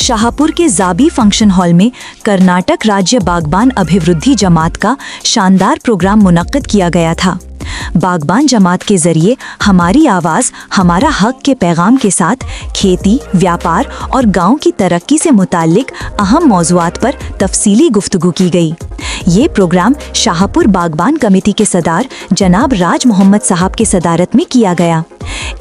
शाहपुर के जाबी function hall में कर्नाटक राज्य बागबान अभिवृद्धि जमात का शानदार प्रोग्राम मुनक्किद किया गया था। बागबान जमात के जरिए हमारी आवाज़ हमारा हक के पैगाम के साथ खेती, व्यापार और गांव की तरक्की से मुताल्लिक अहम मौज़ूआत पर तफसीली गुफ्तगू की गई। ये प्रोग्राम शाहपुर बागबान कमेटी के सदार जनाब राज मोहम्मद साहब के सदारत में किया गया।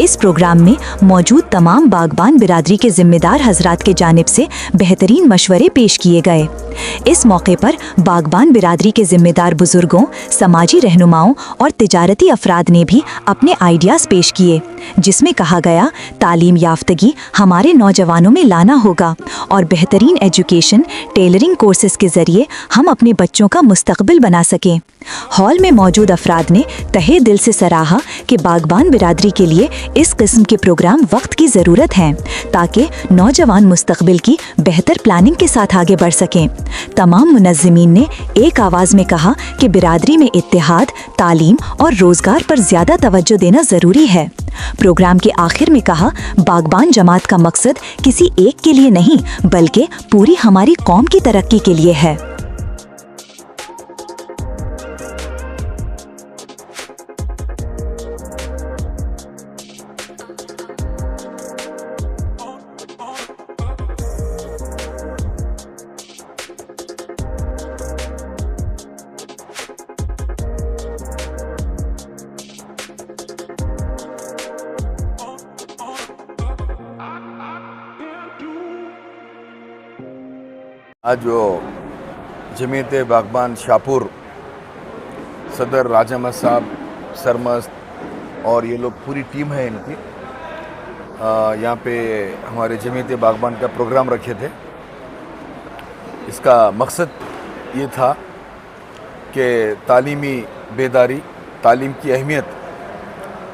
इस प्रोग्राम में मौजूद तमाम बागबान बिरादरी के जिम्मेदार हजरात के जानिब से बेहतरीन मशवरे पेश किए गए। इस मौके पर बागबान बिरादरी के जिम्मेदार बुजुर्गों, समाजी रहनुमाओं और तिजारती अफराद ने भी अपने आइडियाज़ पेश किए, जिसमें कहा गया तालीम याफ्तगी हमारे नौजवानों में लाना होगा और बेहतरीन एजुकेशन, टेलरिंग कोर्सेज के ज़रिए हम अपने बच्चों का मुस्तकबिल बना सकें। हॉल में मौजूद अफराद ने तहे दिल से सराहा कि बागबान बिरादरी के लिए इस किस्म के प्रोग्राम वक्त की ज़रूरत हैं ताकि नौजवान मुस्तकबिल की बेहतर प्लानिंग के साथ आगे बढ़ सकें। तमाम मुनज़्ज़मीन ने एक आवाज़ में कहा कि बिरादरी में इत्तेहाद, तालीम और रोज़गार पर ज़्यादा तवज्जो देना ज़रूरी है। प्रोग्राम के आखिर में कहा, बागबान जमात का मकसद किसी एक के लिए नहीं बल्कि पूरी हमारी कौम की तरक्की के लिए है। आज जो जमीयत बागबान शाहपुर सदर राज अहमद साहब, सरमस्त और ये लोग पूरी टीम है इनकी यहाँ पे हमारे जमीयत बागबान का प्रोग्राम रखे थे। इसका मकसद ये था कि तालीमी बेदारी, तालीम की अहमियत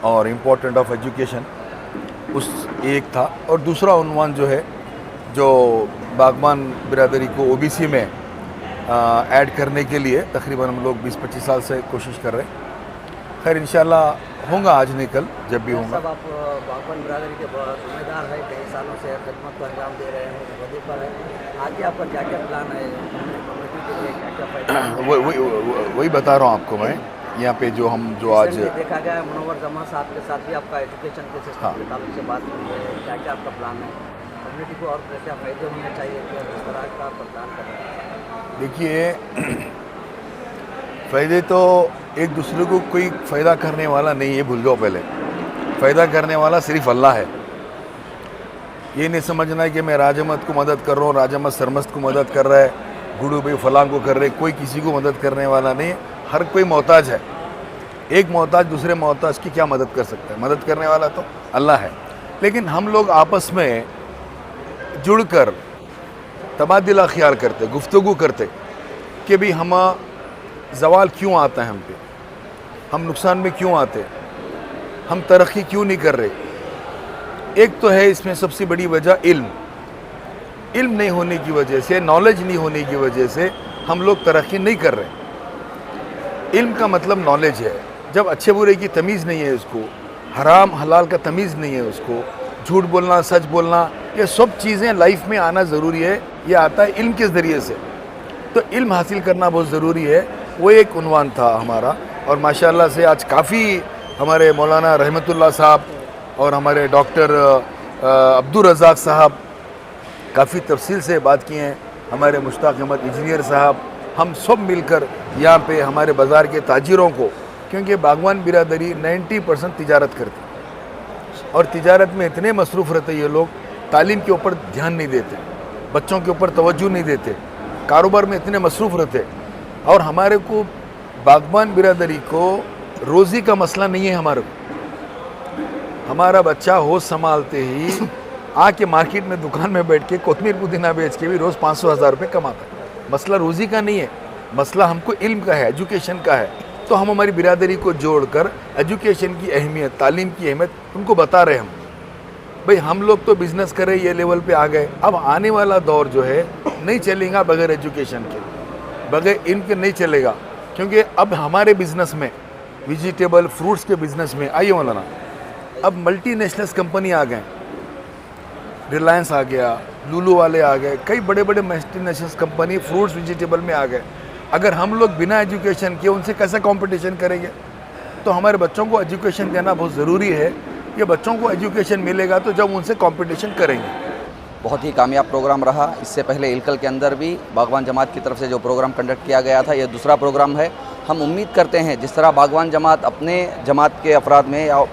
और इम्पोर्टेंट ऑफ एजुकेशन उस एक था, और दूसरा उन्वान जो है जो बागबान बिरादरी को ओबीसी में ऐड करने के लिए तकरीबन हम लोग 20-25 साल से कोशिश कर रहे हैं। खैर इंशाल्लाह होगा आज नहीं कल, जब भी होगा। आप बागबान बिरादरी के जिम्मेदार हैं, कई सालों से खिदमत को अंजाम दे रहे हैं, वजीफा है। आगे आपका क्या क्या प्लान है, कम्युनिटी के लिए क्या क्या फायदा? वही बता रहा हूँ आपको मैं। यहाँ पे जो हम जो आज देखा गया मुनव्वर जमा साहब के साथ भी आपका एजुकेशन के सिस्टम के ताल्लुक से बात हुई है, क्या क्या आपका प्लान है, कम्युनिटी को और क्या फ़ायदे होने चाहिए, कि इस तरह का प्रदान करें? देखिए फ़ायदे तो एक दूसरे को कोई फ़ायदा करने वाला नहीं है, भूल जाओ पहले। फ़ायदा करने वाला सिर्फ अल्लाह है। ये नहीं समझना है कि मैं राज अहमद को मदद कर रहा हूँ, राज अहमद सरमस्त को मदद कर रहा है, गुडू भाई फलां को कर रहे, कोई किसी को मदद करने वाला नहीं है। हर कोई मोहताज है। एक मोहताज दूसरे मोहताज की क्या मदद कर सकता है? मदद करने वाला तो अल्लाह है। लेकिन हम लोग आपस में जुड़कर तबादला ख्याल करते, गुफ्तगू करते कि भी हम ज़वाल क्यों आता है हम पे, हम नुकसान में क्यों आते, हम तरक्की क्यों नहीं कर रहे। एक तो है इसमें सबसे बड़ी वजह इल्म नहीं होने की वजह से, नॉलेज नहीं होने की वजह से हम लोग तरक्की नहीं कर रहे। इल्म का मतलब नॉलेज है। जब अच्छे बुरे की तमीज़ नहीं है उसको, हराम हलाल का तमीज़ नहीं है उसको, झूठ बोलना, सच बोलना, ये सब चीज़ें लाइफ में आना ज़रूरी है। ये आता है इल्म के ज़रिए से। तो इल्म हासिल करना बहुत ज़रूरी है। वो एक उन्वान था हमारा, और माशाअल्लाह से आज काफ़ी हमारे मौलाना रहमतुल्लाह साहब और हमारे डॉक्टर अब्दुल रज़ाक साहब काफ़ी तफसील से बात किए हैं, हमारे मुश्ताक अहमद इंजीनियर साहब, हम सब मिलकर यहाँ पे हमारे बाज़ार के ताजिरों को, क्योंकि बागबान बिरादरी 90% तिजारत करती है और तिजारत में इतने मसरूफ़ रहते ये लोग, तालीम के ऊपर ध्यान नहीं देते, बच्चों के ऊपर तवज्जो नहीं देते, कारोबार में इतने मसरूफ़ रहते। और हमारे को बागबान बिरादरी को रोज़ी का मसला नहीं है। हमारा बच्चा होश संभालते ही आके मार्केट में दुकान में बैठ के कोतमीर पुदीना बेच के भी रोज़ 500-1000 रुपये कमाता है। मसला रोज़ी का नहीं है, मसला हमको इल्म का है, एजुकेशन का है। तो हम हमारी बिरादरी को जोड़कर एजुकेशन की अहमियत, तालीम की अहमियत उनको बता रहे हम। भाई हम लोग तो बिज़नेस कर रहे, ये लेवल पे आ गए, अब आने वाला दौर जो है नहीं चलेगा बगैर एजुकेशन के, बगैर इनके नहीं चलेगा। क्योंकि अब हमारे बिज़नेस में, वेजिटेबल फ्रूट्स के बिज़नेस में, आइए मौलाना, अब मल्टीनेशनल कंपनी आ गए, रिलायंस आ गया, लूलू वाले आ गए, कई बड़े बड़े मल्टीनेशनल कंपनी फ्रूट्स वेजिटेबल में आ गए। अगर हम लोग बिना एजुकेशन के उनसे कैसे कंपटीशन करेंगे? तो हमारे बच्चों को एजुकेशन देना बहुत ज़रूरी है। ये बच्चों को एजुकेशन मिलेगा तो जब उनसे कंपटीशन करेंगे। बहुत ही कामयाब प्रोग्राम रहा। इससे पहले इलकल के अंदर भी बागवान जमात की तरफ से जो प्रोग्राम कंडक्ट किया गया था, ये दूसरा प्रोग्राम है। हम उम्मीद करते हैं जिस तरह बागवान जमात अपने जमात के अफराद में या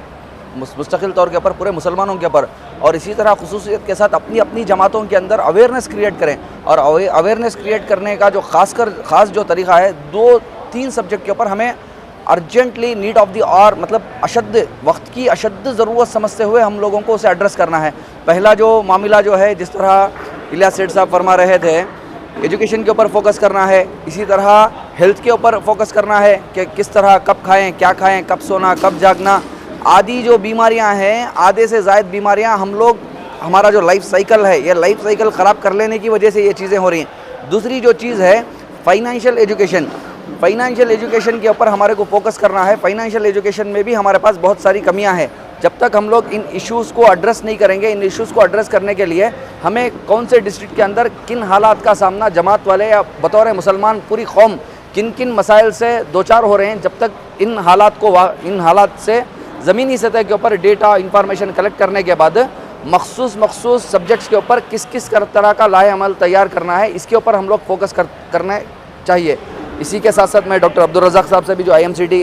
मुस्तकिल तौर के ऊपर पूरे मुसलमानों के ऊपर और इसी तरह खुसूसियत के साथ अपनी अपनी जमातों के अंदर अवेयरनेस क्रिएट करें। और अवेयरनेस क्रिएट करने का जो ख़ास जो तरीक़ा है, 2-3 सब्जेक्ट के ऊपर हमें urgently need of the hour, मतलब वक्त की अशद ज़रूरत समझते हुए हम लोगों को उसे एड्रेस करना है। पहला जो मामला जो है, जिस तरह इलियास सेठ साहब फरमा रहे थे, एजुकेशन के ऊपर फोकस करना है। इसी तरह हेल्थ के ऊपर फोकस करना है कि किस तरह कब खाएं, क्या खाएं, कब सोना, कब जागना आदि जो बीमारियां हैं, आधे से ज़ायद बीमारियां हमारा जो लाइफ साइकिल है, ये लाइफ साइकिल ख़राब कर लेने की वजह से ये चीज़ें हो रही हैं। दूसरी जो चीज़ है फाइनेंशियल एजुकेशन के ऊपर हमारे को फोकस करना है। फाइनेंशियल एजुकेशन में भी हमारे पास बहुत सारी कमियां हैं। जब तक हम लोग इन इश्यूज़ को एड्रेस नहीं करेंगे, इन इश्यूज़ को एड्रेस करने के लिए हमें कौन से डिस्ट्रिक्ट के अंदर किन हालात का सामना जमात वाले या बतौर मुसलमान पूरी कौम किन किन मसाइल से दो चार हो रहे हैं, जब तक इन हालात से ज़मीनी सतह के ऊपर डेटा इंफॉर्मेशन कलेक्ट करने के बाद मखसूस सब्जेक्ट्स के ऊपर किस किस तरह का लाए अमल तैयार करना है, इसके ऊपर हम लोग फोकस करना चाहिए। इसी के साथ साथ मैं डॉक्टर अब्दुल रज़ाक साहब से भी, जो IMCT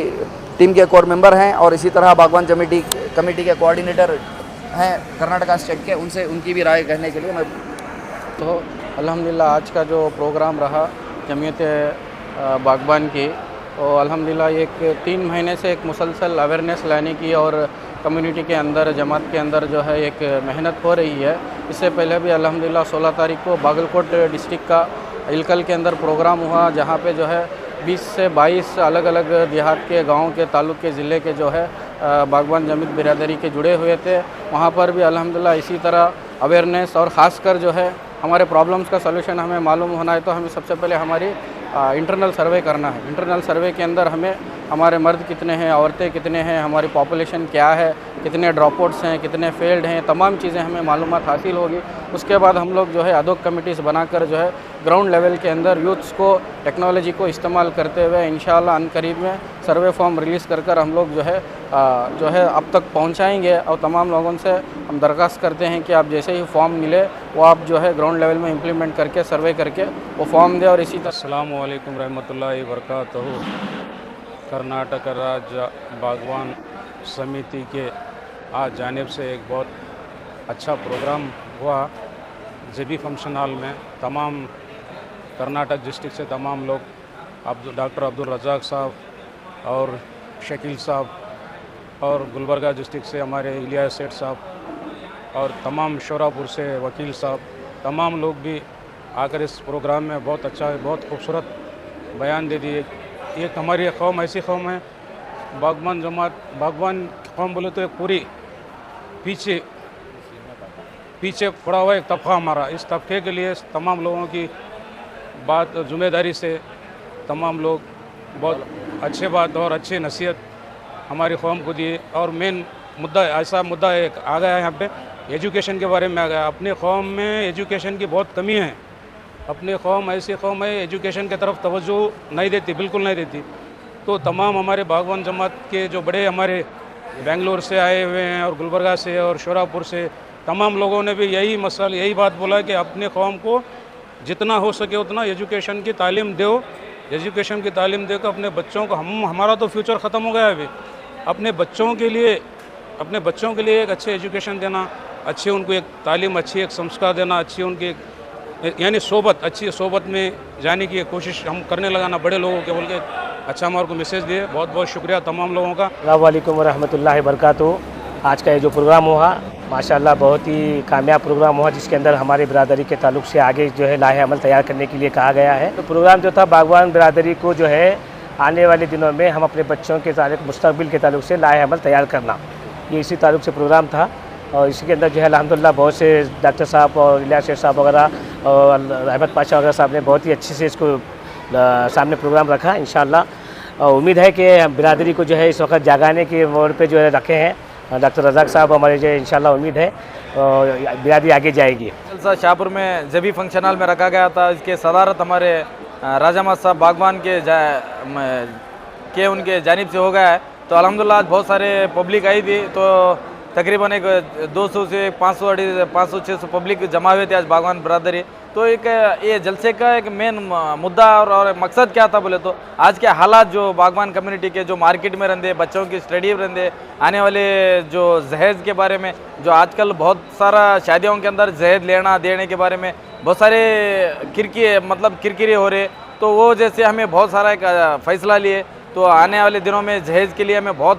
टीम के कोर मेंबर हैं और इसी तरह बागवान कमेटी के कोऑर्डिनेटर हैं कर्नाटका स्टेट के, उनकी भी राय कहने के लिए मैं तो अल्हम्दुलिल्लाह आज का जो प्रोग्राम रहा जमीयत बागबान की, तो अल्हम्दुलिल्लाह एक 3 महीने से एक मुसलसल अवेयरनेस लाने की और कम्युनिटी के अंदर, जमात के अंदर जो है एक मेहनत हो रही है। इससे पहले भी अल्हम्दुलिल्लाह 16 तारीख को बागलकोट डिस्ट्रिक्ट का इलकल के अंदर प्रोग्राम हुआ, जहाँ पे जो है 20 से 22 अलग अलग देहात के, गाँव के, ताल्लुक़ के, ज़िले के जो है बागवान जमीत बिरादरी के जुड़े हुए थे। वहाँ पर भी अल्हम्दुलिल्लाह इसी तरह अवेयरनेस और ख़ासकर जो है हमारे प्रॉब्लम्स का सलूशन हमें मालूम होना है, तो हमें सबसे पहले हमारी इंटरनल सर्वे करना है। इंटरनल सर्वे के अंदर हमें हमारे मर्द कितने हैं, औरतें कितने हैं, हमारी पॉपुलेशन क्या है, कितने ड्रॉपआउट्स हैं, कितने फेल्ड हैं, तमाम चीज़ें हमें मालूमात हासिल होगी। उसके बाद हम लोग जो है अदोक कमिटीज़ बनाकर जो है ग्राउंड लेवल के अंदर यूथ्स को टेक्नोलॉजी को इस्तेमाल करते हुए इंशाअल्लाह अनकरीब में सर्वे फॉर्म रिलीज़ कर हम लोग जो है अब तक पहुंचाएंगे। और तमाम लोगों से हम दरख्वास्त करते हैं कि आप जैसे ही फॉर्म मिले वो आप जो है ग्राउंड लेवल में इम्प्लीमेंट करके, सर्वे करके वो फॉर्म दें। और इसी तरह अस्सलामु अलैकुम रहमतुल्लाहि वबरकातुहू। कर्नाटक राज्य बागवान समिति के आज जानिब से एक बहुत अच्छा प्रोग्राम हुआ जेबी फंक्शन हॉल में। तमाम कर्नाटक डिस्ट्रिक्ट से तमाम लोग, डॉक्टर अब्दुल रज़ाक साहब और शकील साहब, और गुलबर्गा डिस्ट्रिक्ट से हमारे इलियास सेठ साहब और तमाम शोरापुर से वकील साहब, तमाम लोग भी आकर इस प्रोग्राम में बहुत अच्छा, बहुत खूबसूरत बयान दे दिए। एक हमारी कौम ऐसी कौम है, बागवान जमात, बागवान कौम बोले तो एक पूरी पीछे पड़ा हुआ एक तबका हमारा। इस तबके के लिए तमाम लोगों की बात, ज़िम्मेदारी से तमाम लोग बहुत अच्छे बात और अच्छी नसीहत हमारी कौम को दिए। और मेन मुद्दा, ऐसा मुद्दा एक आ गया है यहाँ पे, एजुकेशन के बारे में आ गया। अपनी कौम में एजुकेशन की बहुत कमी है। अपनी कौम ऐसी कौम है, एजुकेशन की तरफ तवज्जो नहीं देती, बिल्कुल नहीं देती। तो तमाम हमारे बागवान जमात के जो बड़े हमारे बेंगलोर से आए हुए हैं और गुलबर्गा से और शोरापुर से, तमाम लोगों ने भी यही बात बोला कि अपने कौम को जितना हो सके उतना एजुकेशन की तालीम दो। एजुकेशन की तालीम देकर अपने बच्चों को, हमारा तो फ्यूचर ख़त्म हो गया है अभी, अपने बच्चों के लिए एक अच्छे एजुकेशन देना, अच्छी उनको एक तालीम, अच्छी एक संस्कार देना, अच्छी उनकी यानी अच्छी सोबत में जाने की कोशिश हम करने लगाना बड़े लोगों के बोल के अच्छा हमारे को मैसेज दिए। बहुत बहुत शुक्रिया तमाम लोगों का। अस्सलाम वालेकुम रहमतुल्लाहि वबरकातुहू। आज का ये जो प्रोग्राम हुआ माशाल्लाह बहुत ही कामयाब प्रोग्राम हुआ, जिसके अंदर हमारे बिरादरी के ताल्लुक़ से आगे जो है लाहे अमल तैयार करने के लिए कहा गया है। तो प्रोग्राम जो था बागवान बिरादरी को जो है आने वाले दिनों में हम अपने बच्चों के ताल्लुक़, मुस्तक़बिल के ताल्लुक़ से लाहे अमल तैयार करना, ये इसी ताल्लुक़ से प्रोग्राम था। और इसी के अंदर जो है अल्हम्दुलिल्लाह बहुत से डॉक्टर साहब और इलियास शेख साहब वगैरह और रहमत पाशा वगैरह साहब ने बहुत ही अच्छे से इसको सामने प्रोग्राम रखा। इंशाअल्लाह उम्मीद है कि बिरादरी को जो है इस वक्त जागाने के मोड़ पे जो है रखे हैं डॉक्टर रज़ाक साहब हमारे, जो इंशाअल्लाह उम्मीद है बिरादरी आगे जाएगी। जलसा शाहपुर में जबी फंक्शन हॉल में रखा गया था। इसके सदारत हमारे राजा माद साहब बागबान के उनके जानिब से हो गया है। तो अल्हम्दुलिल्लाह आज बहुत सारे पब्लिक आई थी, तो तकरीबन एक 200 से 500-600 पब्लिक जमा हुए थे आज बागवान बरादरी। तो एक ये जलसे का एक मेन मुद्दा और मकसद क्या था बोले तो आज के हालात जो बागवान कम्युनिटी के जो मार्केट में रहते, बच्चों की स्टडी रहते, आने वाले जो जहेज़ के बारे में, जो आजकल बहुत सारा शादियों के अंदर जहेज़ लेना देने के बारे में बहुत सारे किरकिरे हो रहे। तो वो जैसे हमें बहुत सारा एक फ़ैसला लिए, तो आने वाले दिनों में जहेज़ के लिए हमें बहुत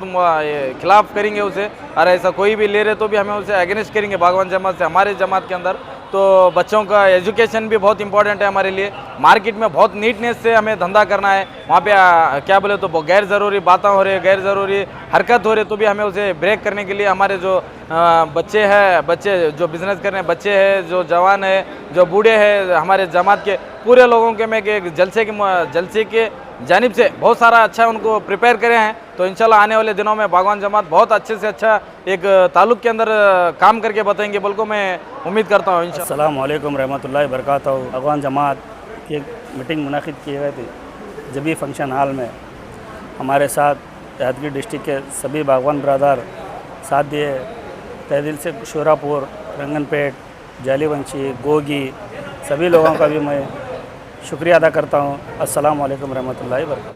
खिलाफ करेंगे उसे, और ऐसा कोई भी ले रहे तो भी हमें उसे अगेंस्ट करेंगे बागवान जमात से, हमारे जमात के अंदर। तो बच्चों का एजुकेशन भी बहुत इंपॉर्टेंट है हमारे लिए। मार्केट में बहुत नीटनेस से हमें धंधा करना है, वहाँ पे क्या बोले तो गैर ज़रूरी बातें हो रही है, गैर ज़रूरी हरकत हो रही है, तो भी हमें उसे ब्रेक करने के लिए हमारे जो बच्चे जो बिज़नेस कर रहे हैं, बच्चे हैं, जो जवान है, जो बूढ़े हैं, हमारे जमात के पूरे लोगों के में एक जलसे के जानिब से बहुत सारा अच्छा उनको प्रिपेयर करे हैं। तो इंशाल्लाह आने वाले दिनों में बागवान जमात बहुत अच्छे से अच्छा एक ताल्लुक़ के अंदर काम करके बताएंगे, बल्कि मैं उम्मीद करता हूँ इंशाल्लाह। अस्सलाम वालेकुम रहमतुल्लाहि बरकातहू। बागवान जमात की एक मीटिंग मुनाकिद की गई थी जबी फंक्शन हॉल में। हमारे साथ यादगिर डिस्ट्रिक्ट के सभी बागवान ब्रदर साथ दिए। तहसील से शोरापुर, रंगनपेट, जालीवंशी, गोगी सभी लोगों का भी मैं शुक्रिया अदा करता हूँ। अस्सलाम वालेकुम रहमतुल्लाहि वबरकातुहू।